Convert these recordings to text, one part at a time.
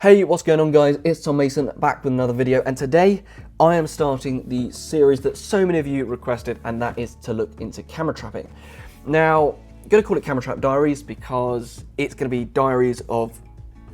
Hey, what's going on guys? It's Tom Mason back with another video, and today I am starting the series that so many of you requested, and that is to look into camera trapping. Now, I'm going to call it Camera Trap Diaries because it's going to be diaries of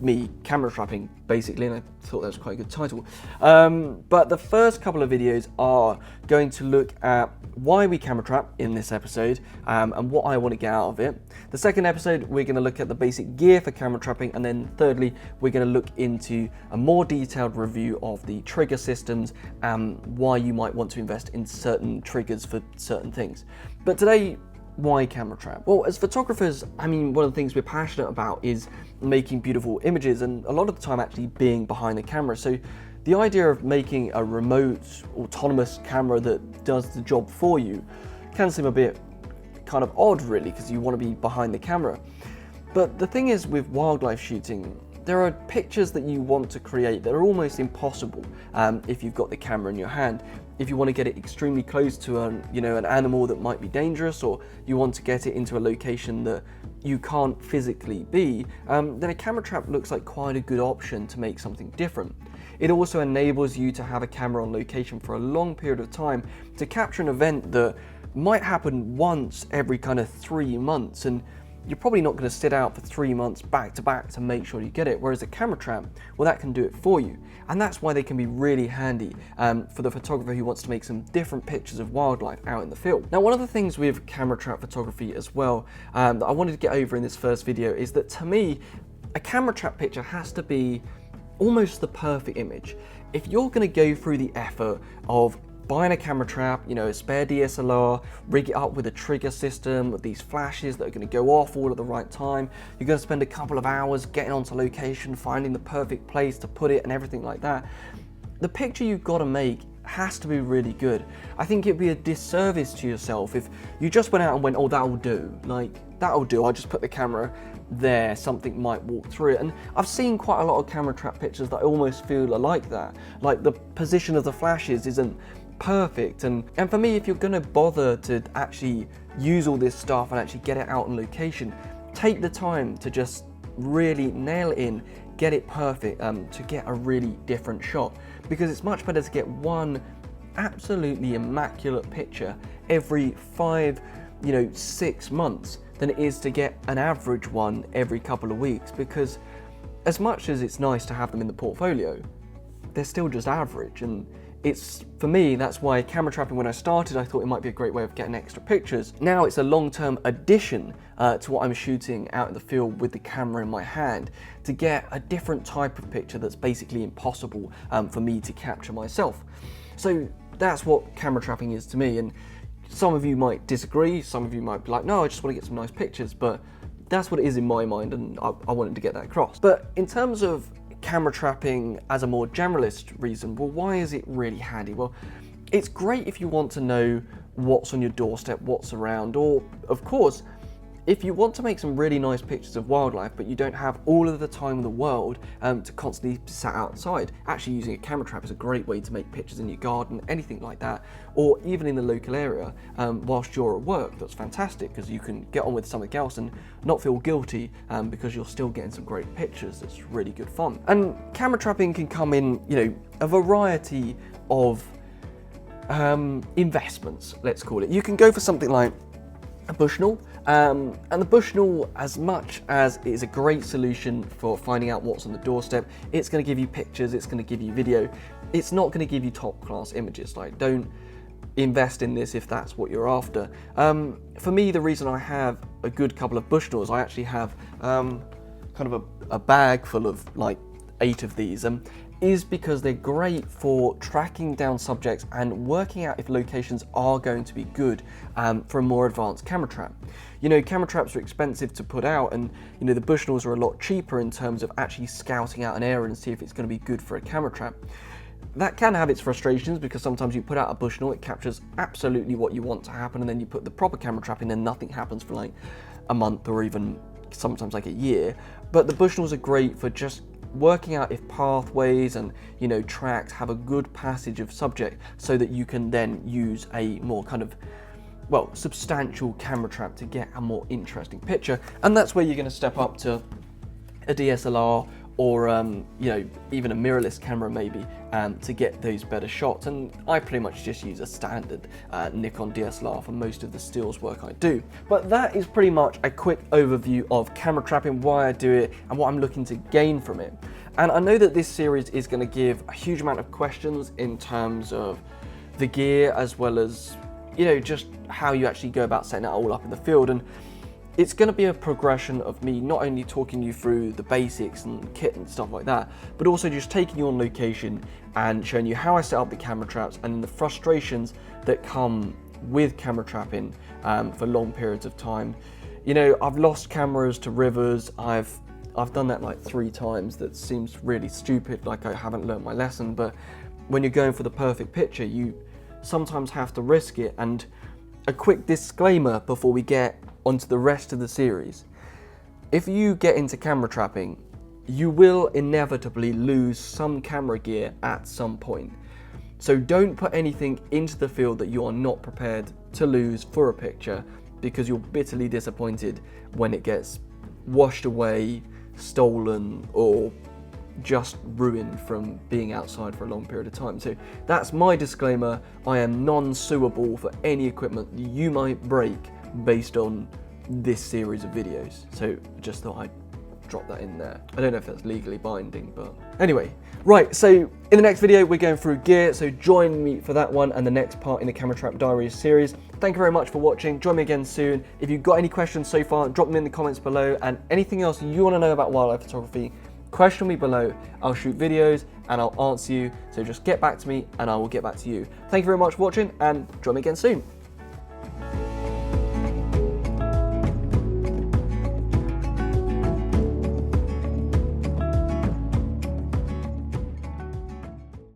me camera trapping basically, and I thought that was quite a good title. But the first couple of videos are going to look at why we camera trap in this episode and what I want to get out of it. The second episode, we're going to look at the basic gear for camera trapping, and then thirdly, we're going to look into a more detailed review of the trigger systems and why you might want to invest in certain triggers for certain things. But today, why camera trap? Well, as photographers, I mean, one of the things we're passionate about is making beautiful images, and a lot of the time actually being behind the camera. So the idea of making a remote autonomous camera that does the job for you can seem a bit kind of odd really, because you want to be behind the camera. But the thing is, with wildlife shooting, there are pictures that you want to create that are almost impossible if you've got the camera in your hand. If you want to get it extremely close to an animal that might be dangerous, or you want to get it into a location that you can't physically be, then a camera trap looks like quite a good option to make something different. It also enables you to have a camera on location for a long period of time to capture an event that might happen once every kind of 3 months, and you're probably not going to sit out for 3 months back to back to make sure you get it, whereas a camera trap, well, that can do it for you. And that's why they can be really handy for the photographer who wants to make some different pictures of wildlife out in the field. Now, one of the things with camera trap photography as well that I wanted to get over in this first video is that, to me, a camera trap picture has to be almost the perfect image. If you're going to go through the effort of buying a camera trap, a spare DSLR, rig it up with a trigger system with these flashes that are going to go off all at the right time, you're going to spend a couple of hours getting onto location, finding the perfect place to put it and everything like that, the picture you've got to make has to be really good. I think it'd be a disservice to yourself if you just went out and went, oh, that'll do, that'll do, I just put the camera there, something might walk through it. And I've seen quite a lot of camera trap pictures that I almost feel are like that, like the position of the flashes isn't perfect, and for me, if you're going to bother to actually use all this stuff and actually get it out on location, take the time to just really nail it in, get it perfect to get a really different shot, because it's much better to get one absolutely immaculate picture every 6 months than it is to get an average one every couple of weeks, because as much as it's nice to have them in the portfolio, they're still just average. And for me, that's why camera trapping, when I started, I thought it might be a great way of getting extra pictures. Now it's a long-term addition to what I'm shooting out in the field with the camera in my hand, to get a different type of picture that's basically impossible for me to capture myself. So that's what camera trapping is to me, and some of you might disagree, some of you might be like, no, I just want to get some nice pictures, but that's what it is in my mind, and I wanted to get that across. But in terms of camera trapping as a more generalist reason, well, why is it really handy? Well, it's great if you want to know what's on your doorstep, what's around, or of course, if you want to make some really nice pictures of wildlife, but you don't have all of the time in the world to constantly be sat outside, actually using a camera trap is a great way to make pictures in your garden, anything like that, or even in the local area whilst you're at work. That's fantastic, because you can get on with something else and not feel guilty because you're still getting some great pictures. It's really good fun. And camera trapping can come in, a variety of investments, let's call it. You can go for something like a Bushnell, and the Bushnell, as much as it is a great solution for finding out what's on the doorstep, it's going to give you pictures, it's going to give you video, it's not going to give you top class images. Like, don't invest in this if that's what you're after. For me, the reason I have a good couple of Bushnells, I actually have kind of a bag full of like 8 of these, is because they're great for tracking down subjects and working out if locations are going to be good for a more advanced camera trap. Camera traps are expensive to put out, and the Bushnells are a lot cheaper in terms of actually scouting out an area and see if it's going to be good for a camera trap. That can have its frustrations, because sometimes you put out a Bushnell, it captures absolutely what you want to happen, and then you put the proper camera trap in and nothing happens for like a month or even sometimes like a year. But the Bushnells are great for just working out if pathways and tracks have a good passage of subject, so that you can then use a more kind of substantial camera trap to get a more interesting picture. And that's where you're going to step up to a DSLR or you know, even a mirrorless camera maybe, to get those better shots. And I pretty much just use a standard Nikon DSLR for most of the stills work I do. But that is pretty much a quick overview of camera trapping, why I do it, and what I'm looking to gain from it. And I know that this series is going to give a huge amount of questions in terms of the gear, as well as, you know, just how you actually go about setting it all up in the field. And it's going to be a progression of me not only talking you through the basics and kit and stuff like that, but also just taking you on location and showing you how I set up the camera traps and the frustrations that come with camera trapping for long periods of time. You know, I've lost cameras to rivers. I've done that like 3 times. That seems really stupid, like I haven't learned my lesson, but when you're going for the perfect picture, you sometimes have to risk it. And a quick disclaimer before we get onto the rest of the series: if you get into camera trapping, you will inevitably lose some camera gear at some point. So don't put anything into the field that you are not prepared to lose for a picture, because you're bitterly disappointed when it gets washed away, stolen, or just ruined from being outside for a long period of time. So that's my disclaimer. I am non-suable for any equipment that you might break based on this series of videos. So just thought I'd drop that in there. I don't know if that's legally binding, but anyway. Right, so in the next video we're going through gear, so join me for that one and the next part in the Camera Trap Diaries series. Thank you very much for watching. Join me again soon. If you've got any questions so far, drop them in the comments below, and anything else you want to know about wildlife photography, question me below. I'll shoot videos and I'll answer you, so just get back to me and I will get back to you. Thank you very much for watching, and join me again soon.